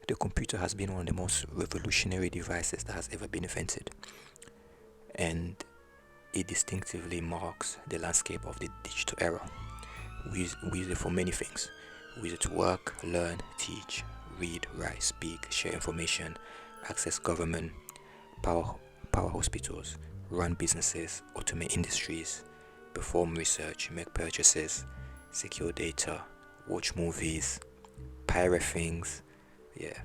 The computer has been one of the most revolutionary devices that has ever been invented, and it distinctively marks the landscape of the digital era. We use it for many things. We use it to work, learn, teach, read, write, speak, share information, access government, power, power hospitals, run businesses, automate industries, perform research, make purchases, secure data, watch movies, pirate things, yeah,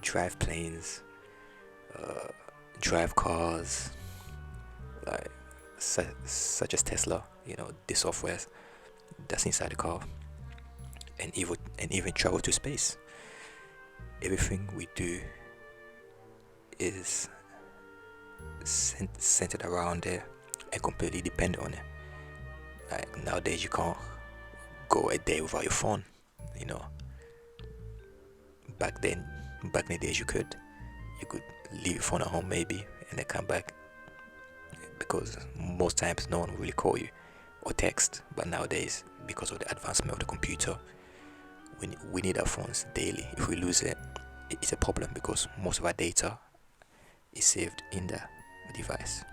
drive planes, drive cars, like such as Tesla, the software that's inside the car, and even travel to space. Everything we do is centered around it and completely dependent on it. Like nowadays, you can't go a day without your phone. You know, back then, back in the days, you could leave your phone at home maybe, and then come back because most times no one will really call you or text. But nowadays, because of the advancement of the computer, we need our phones daily. If we lose it, it's a problem because most of our data is saved in the device.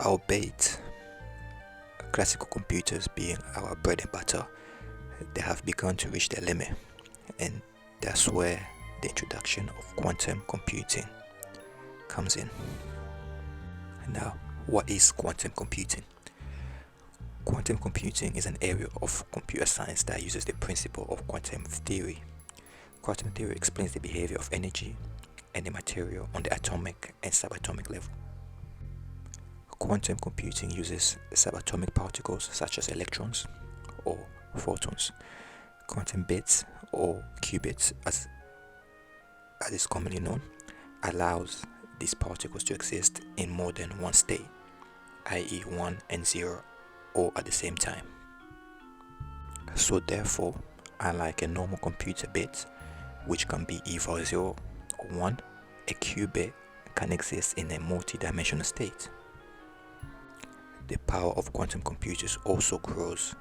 Albeit classical computers being our bread and butter, they have begun to reach their limit, and that's where the introduction of quantum computing comes in. Now, what is quantum computing? Quantum computing is an area of computer science that uses the principle of quantum theory. Quantum theory explains the behavior of energy and the material on the atomic and subatomic level. Quantum computing uses subatomic particles such as electrons or photons. Quantum bits or qubits, as is commonly known, allows these particles to exist in more than one state, i.e. 1 and 0, all at the same time. So therefore, unlike a normal computer bit, which can be either 0 or 1, a qubit can exist in a multi-dimensional state. The power of quantum computers also grows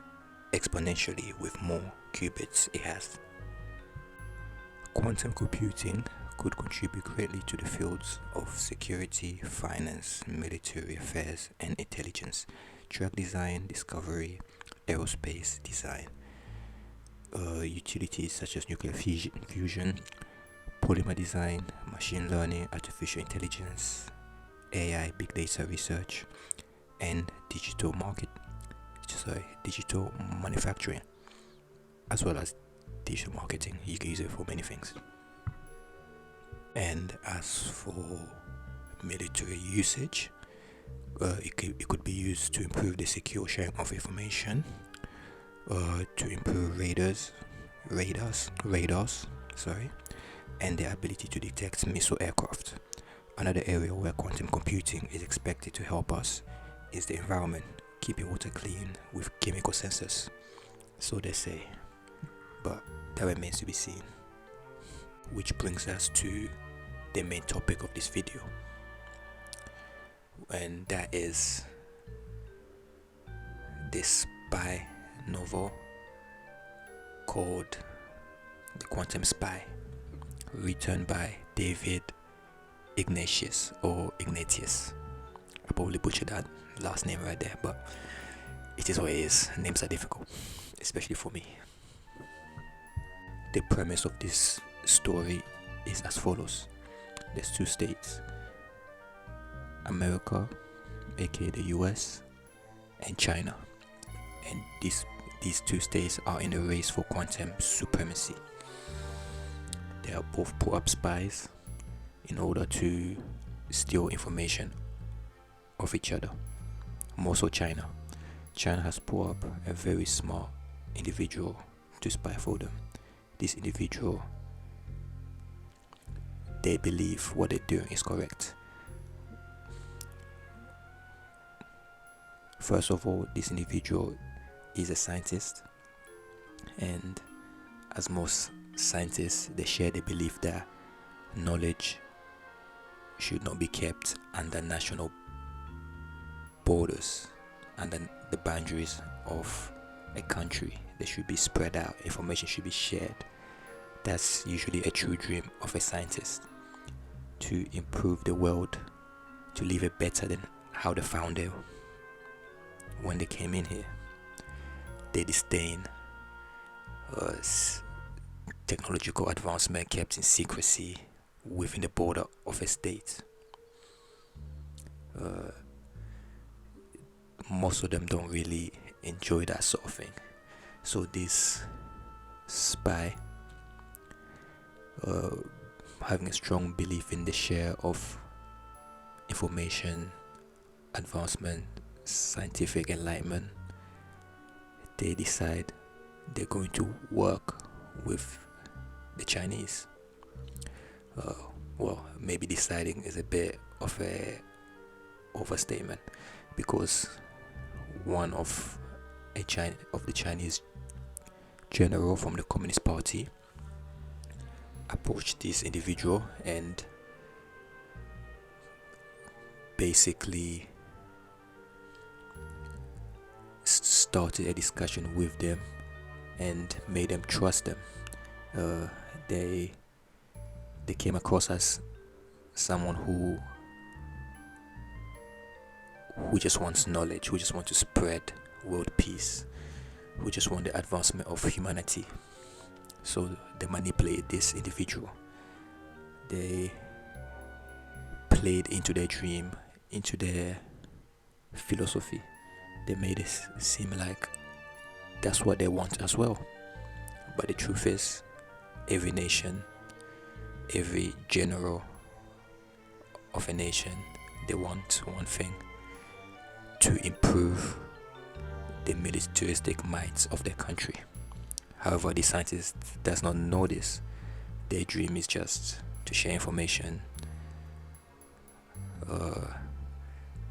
exponentially with more qubits it has. Quantum computing could contribute greatly to the fields of security, finance, military affairs, and intelligence, drug design, discovery, aerospace design, utilities such as nuclear fusion, polymer design, machine learning, artificial intelligence, AI, big data research, and digital manufacturing, as well as digital marketing. You can use it for many things. And as for military usage, it could be used to improve the secure sharing of information, to improve radars, and the ability to detect missile aircraft. Another area where quantum computing is expected to help us is the environment, keeping water clean with chemical sensors. So they say, but that remains to be seen. Which brings us to the main topic of this video, and that is this spy novel called The Quantum Spy, written by David Ignatius or Ignatius. I probably butchered that last name right there, but it is what it is. Names are difficult, especially for me. The premise of this story is as follows. There's two states, America, aka the US, and China, and these two states are in a race for quantum supremacy. They have both put up spies in order to steal information of each other. More so China. China has put up a very smart individual to spy for them. This individual, they believe what they're doing is correct. First of all, this individual is a scientist, and as most scientists, they share the belief that knowledge should not be kept under national borders, under the boundaries of a country. They should be spread out. Information should be shared That's usually a true dream of a scientist, to improve the world, to leave it better than how they found it when they came in here. They disdain technological advancement kept in secrecy within the border of a state. Most of them don't really enjoy that sort of thing. So this spy, having a strong belief in the share of information, advancement, scientific enlightenment, they decide they're going to work with the Chinese. Well, maybe deciding is a bit of a overstatement, because one of the Chinese general from the Communist Party approached this individual and basically started a discussion with them and made them trust them. They came across as someone who just wants knowledge, who just wants to spread world peace, who just want the advancement of humanity. So they manipulate this individual. They played into their dream, into their philosophy. They made it seem like that's what they want as well. But the truth is, every nation, every general of a nation, they want one thing: to improve the militaristic might of their country. However, the scientist does not know this. Their dream is just to share information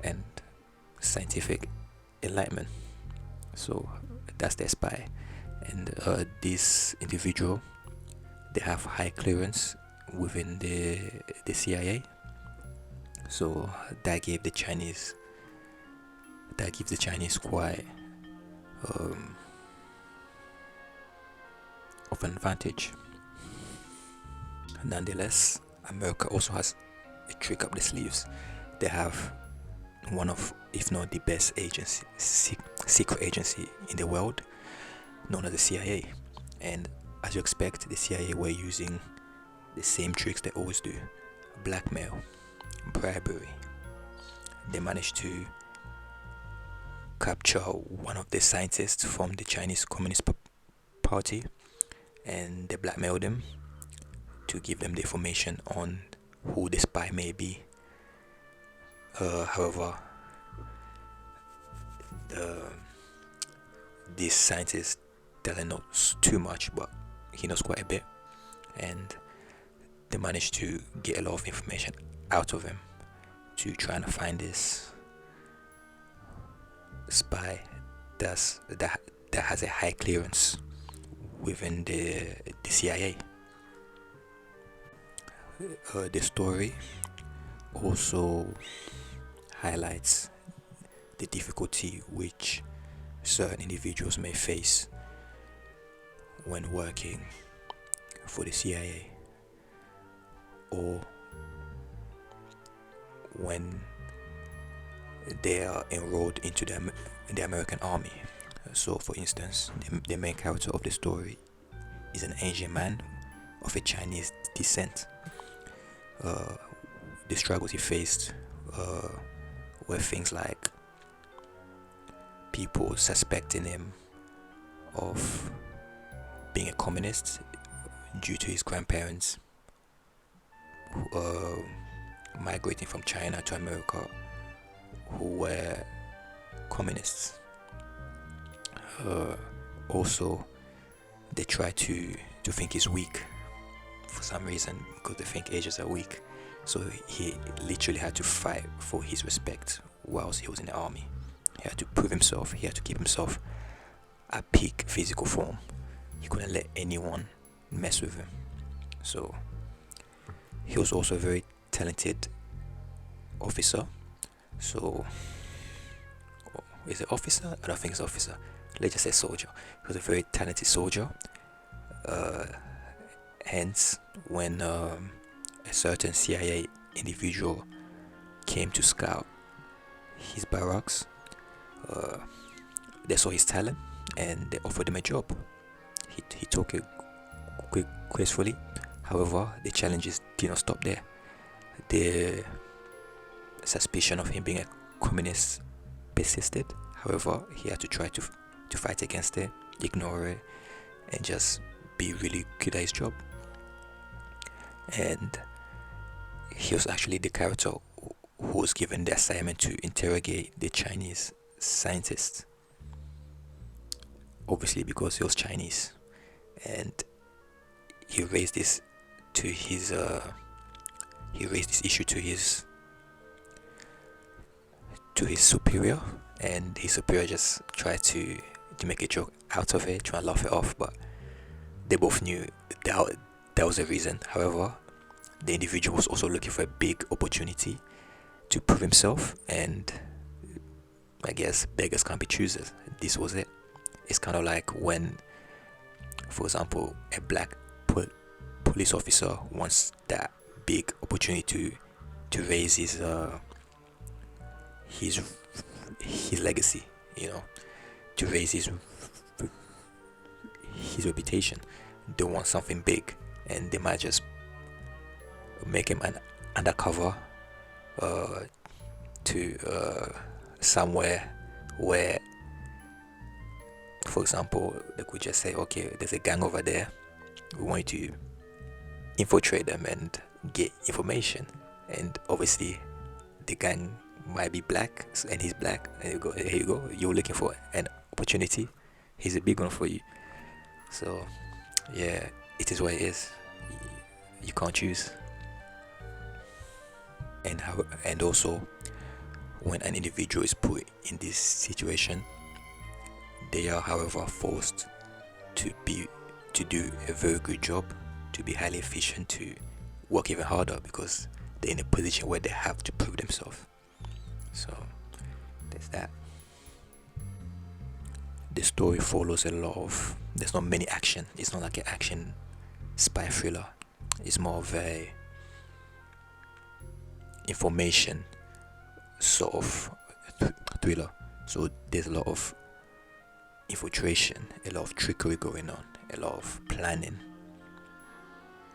and scientific enlightenment. So that's their spy. And this individual, they have high clearance within the CIA. So that gives the Chinese quite of an advantage. Nonetheless, America also has a trick up the sleeves. They have one of, if not the best agency, secret agency in the world, known as the CIA. And as you expect, the CIA were using the same tricks they always do: blackmail, bribery. They managed to capture one of the scientists from the Chinese Communist Party, and they blackmailed him to give them the information on who the spy may be. However, this scientist doesn't know too much, but he knows quite a bit, and they managed to get a lot of information out of him to try and find this spy that has a high clearance within the CIA. The story also highlights the difficulty which certain individuals may face when working for the CIA, or when they are enrolled into the American army. So for instance, the main character of the story is an Asian man of a Chinese descent. The struggles he faced were things like people suspecting him of being a communist due to his grandparents migrating from China to America, who were communists. Also, they try to think he's weak for some reason, because they think Asians are weak. So he literally had to fight for his respect whilst he was in the army. He had to prove himself. He had to keep himself at peak physical form. He couldn't let anyone mess with him. So he was also a very talented officer. So is it officer? I don't think it's officer. Let's just say soldier. He was a very talented soldier, Hence, when a certain CIA individual came to scout his barracks, uh, they saw his talent and they offered him a job. He took it gracefully. However, the challenges did not stop there. The suspicion of him being a communist persisted. However, he had to try to fight against it, ignore it, and just be really good at his job. And he was actually the character who was given the assignment to interrogate the Chinese scientists. Obviously, because he was Chinese, and he raised this to his he raised this issue to his superior, and his superior just tried to make a joke out of it, try and laugh it off, but they both knew that was a reason. However, the individual was also looking for a big opportunity to prove himself, and I guess beggars can't be choosers. This was it. It's kind of like when, for example, a black police officer wants that big opportunity to raise his legacy, to raise his reputation. They want something big, and they might just make him an undercover to somewhere where, for example, they could just say, okay, there's a gang over there, we want you to infiltrate them and get information. And obviously the gang might be black, and he's black, and you go, here you go, you're looking for an opportunity, here's a big one for you. So yeah, it is what it is. You can't choose. And also, when an individual is put in this situation, they are, however, forced to do a very good job, to be highly efficient, to work even harder, because they're in a position where they have to prove themselves. So there's that. The story follows there's not many action. It's not like an action spy thriller. It's more of a information sort of thriller. So there's a lot of infiltration, a lot of trickery going on, a lot of planning,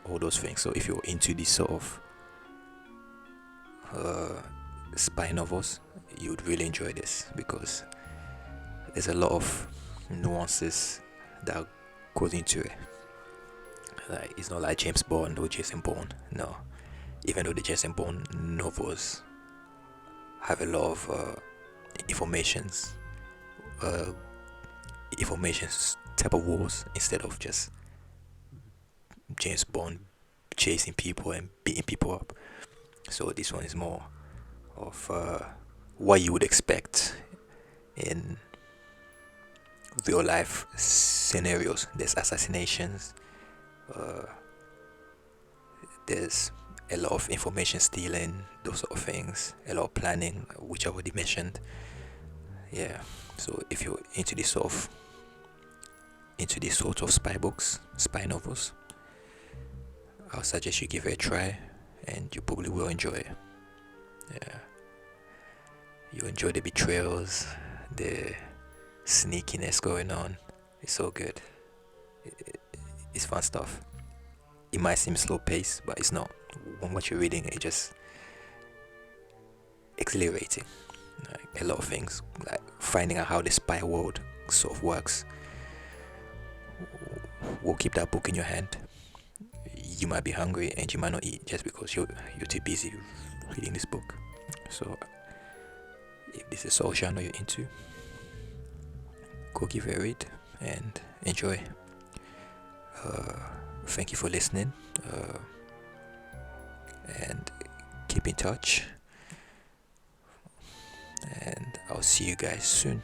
all those things. So if you're into this sort of spy novels, you would really enjoy this, because there's a lot of nuances that goes into it. Like, it's not like James Bond or Jason Bourne. No, even though the Jason Bourne novels have a lot of informations type of wars, instead of just James Bond chasing people and beating people up. So this one is more of what you would expect in real life scenarios. There's assassinations, there's a lot of information stealing, those sort of things, a lot of planning, which I already mentioned. Yeah, so if you're into this sort of spy novels, I'll suggest you give it a try, and you probably will enjoy it. Yeah, you enjoy the betrayals, the sneakiness going on. It's so good. It's fun stuff. It might seem slow paced, but it's not. When what you're reading, it's just exhilarating. Like, a lot of things, like finding out how the spy world sort of works, will keep that book in your hand. You might be hungry and you might not eat just because you're too busy reading this book. So if this is all genre you're into, go give it a read and enjoy. Thank you for listening, and keep in touch, and I'll see you guys soon.